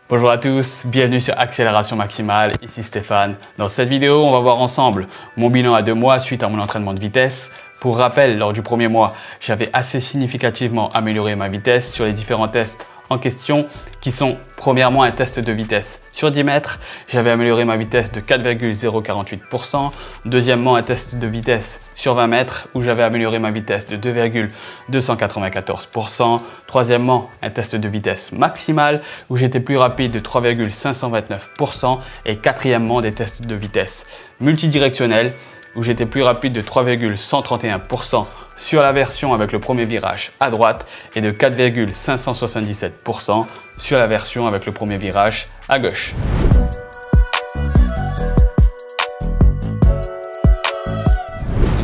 Bonjour à tous, bienvenue sur Accélération Maximale, ici Stéphane. Dans cette vidéo, on va voir ensemble mon bilan à 2 mois suite à mon entraînement de vitesse. Pour rappel, lors du premier mois, j'avais assez significativement amélioré ma vitesse sur les différents tests en question qui sont premièrement un test de vitesse sur 10 mètres, j'avais amélioré ma vitesse de 4,048%, deuxièmement un test de vitesse sur 20 mètres où j'avais amélioré ma vitesse de 2,294%, troisièmement un test de vitesse maximale où j'étais plus rapide de 3,529% et quatrièmement des tests de vitesse multidirectionnels où j'étais plus rapide de 3,131% sur la version avec le premier virage à droite et de 4,577% sur la version avec le premier virage à gauche.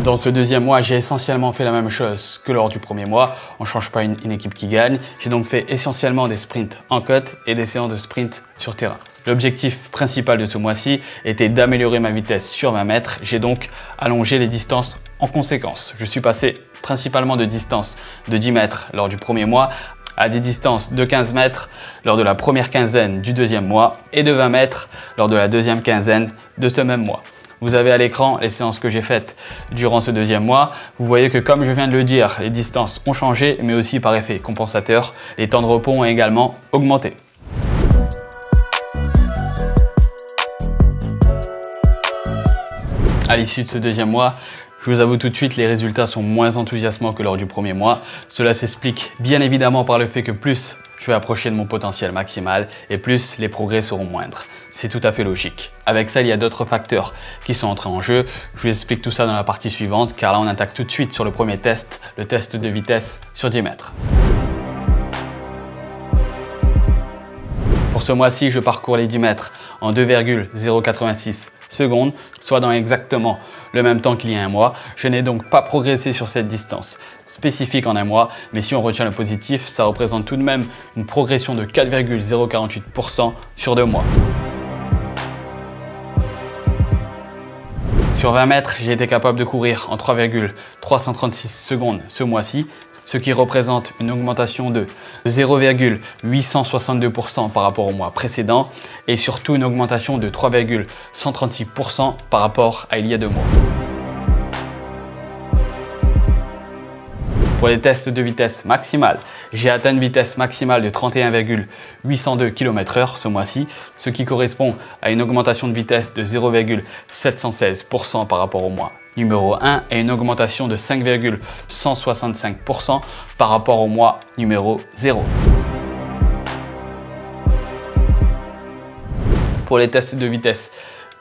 Dans ce deuxième mois, j'ai essentiellement fait la même chose que lors du premier mois. On ne change pas une équipe qui gagne. J'ai donc fait essentiellement des sprints en côte et des séances de sprint sur terrain. L'objectif principal de ce mois-ci était d'améliorer ma vitesse sur 20 mètres. J'ai donc allongé les distances en conséquence. Je suis passé principalement de distances de 10 mètres lors du premier mois à des distances de 15 mètres lors de la première quinzaine du deuxième mois et de 20 mètres lors de la deuxième quinzaine de ce même mois. Vous avez à l'écran les séances que j'ai faites durant ce deuxième mois. Vous voyez que comme je viens de le dire, les distances ont changé, mais aussi par effet compensateur, les temps de repos ont également augmenté. À l'issue de ce deuxième mois, je vous avoue tout de suite, les résultats sont moins enthousiasmants que lors du premier mois. Cela s'explique bien évidemment par le fait que plus je vais approcher de mon potentiel maximal et plus les progrès seront moindres. C'est tout à fait logique. Avec ça, il y a d'autres facteurs qui sont entrés en jeu. Je vous explique tout ça dans la partie suivante car là on attaque tout de suite sur le premier test, le test de vitesse sur 10 mètres. Pour ce mois-ci, je parcours les 10 mètres en 2,086 secondes, soit dans exactement le même temps qu'il y a un mois. Je n'ai donc pas progressé sur cette distance spécifique en un mois, mais si on retient le positif, ça représente tout de même une progression de 4,048% sur 2 mois. Sur 20 mètres, j'ai été capable de courir en 3,336 secondes ce mois-ci, ce qui représente une augmentation de 0,862% par rapport au mois précédent et surtout une augmentation de 3,136% par rapport à il y a 2 mois. Pour les tests de vitesse maximale, j'ai atteint une vitesse maximale de 31,802 km/h ce mois-ci, ce qui correspond à une augmentation de vitesse de 0,716% par rapport au mois numéro 1 et une augmentation de 5,165% par rapport au mois numéro 0. Pour les tests de vitesse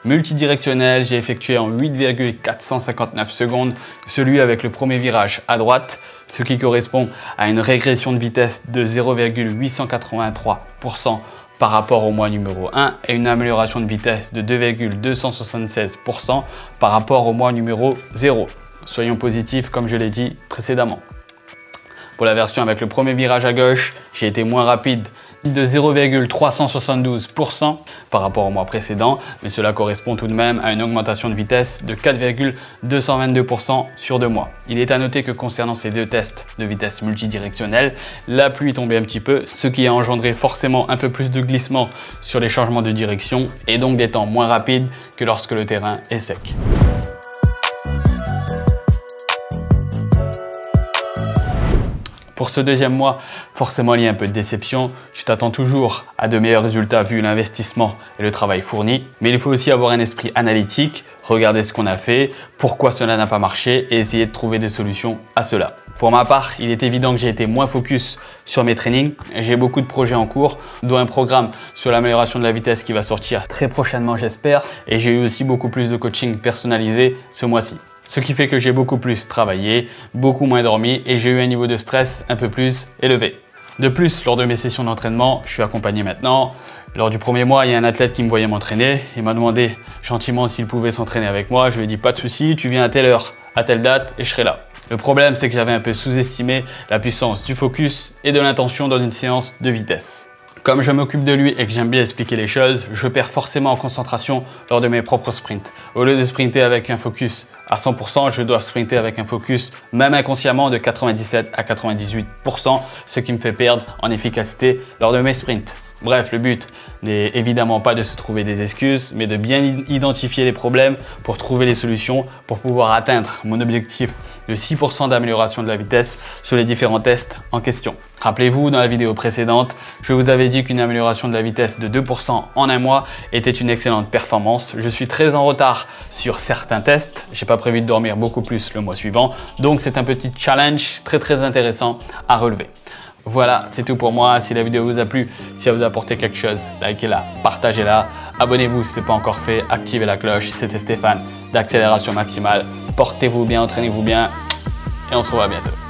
multidirectionnel, j'ai effectué en 8,459 secondes celui avec le premier virage à droite, ce qui correspond à une régression de vitesse de 0,883% par rapport au mois numéro 1 et une amélioration de vitesse de 2,276% par rapport au mois numéro 0. Soyons positifs comme je l'ai dit précédemment. Pour la version avec le premier virage à gauche, j'ai été moins rapide de 0,372% par rapport au mois précédent, mais cela correspond tout de même à une augmentation de vitesse de 4,222% sur 2 mois. Il est à noter que concernant ces deux tests de vitesse multidirectionnelle, la pluie tombait un petit peu, ce qui a engendré forcément un peu plus de glissement sur les changements de direction et donc des temps moins rapides que lorsque le terrain est sec. Pour ce deuxième mois, forcément il y a un peu de déception. Je t'attends toujours à de meilleurs résultats vu l'investissement et le travail fourni. Mais il faut aussi avoir un esprit analytique, regarder ce qu'on a fait, pourquoi cela n'a pas marché et essayer de trouver des solutions à cela. Pour ma part, il est évident que j'ai été moins focus sur mes trainings. J'ai beaucoup de projets en cours, dont un programme sur l'amélioration de la vitesse qui va sortir très prochainement j'espère. Et j'ai eu aussi beaucoup plus de coaching personnalisé ce mois-ci. Ce qui fait que j'ai beaucoup plus travaillé, beaucoup moins dormi et j'ai eu un niveau de stress un peu plus élevé. De plus, lors de mes sessions d'entraînement, je suis accompagné maintenant. Lors du premier mois, il y a un athlète qui me voyait m'entraîner. Il m'a demandé gentiment s'il pouvait s'entraîner avec moi. Je lui ai dit pas de souci, tu viens à telle heure, à telle date et je serai là. Le problème, c'est que j'avais un peu sous-estimé la puissance du focus et de l'intention dans une séance de vitesse. Comme je m'occupe de lui et que j'aime bien expliquer les choses, je perds forcément en concentration lors de mes propres sprints. Au lieu de sprinter avec un focus à 100%, je dois sprinter avec un focus, même inconsciemment, de 97 à 98%, ce qui me fait perdre en efficacité lors de mes sprints. Bref, le but n'est évidemment pas de se trouver des excuses, mais de bien identifier les problèmes pour trouver les solutions pour pouvoir atteindre mon objectif de 6% d'amélioration de la vitesse sur les différents tests en question. Rappelez-vous, dans la vidéo précédente, je vous avais dit qu'une amélioration de la vitesse de 2% en un mois était une excellente performance. Je suis très en retard sur certains tests. J'ai pas prévu de dormir beaucoup plus le mois suivant. Donc c'est un petit challenge très intéressant à relever. Voilà, c'est tout pour moi. Si la vidéo vous a plu, si elle vous a apporté quelque chose, likez-la, partagez-la. Abonnez-vous si ce n'est pas encore fait, activez la cloche. C'était Stéphane d'Accélération Maximale. Portez-vous bien, entraînez-vous bien et on se revoit bientôt.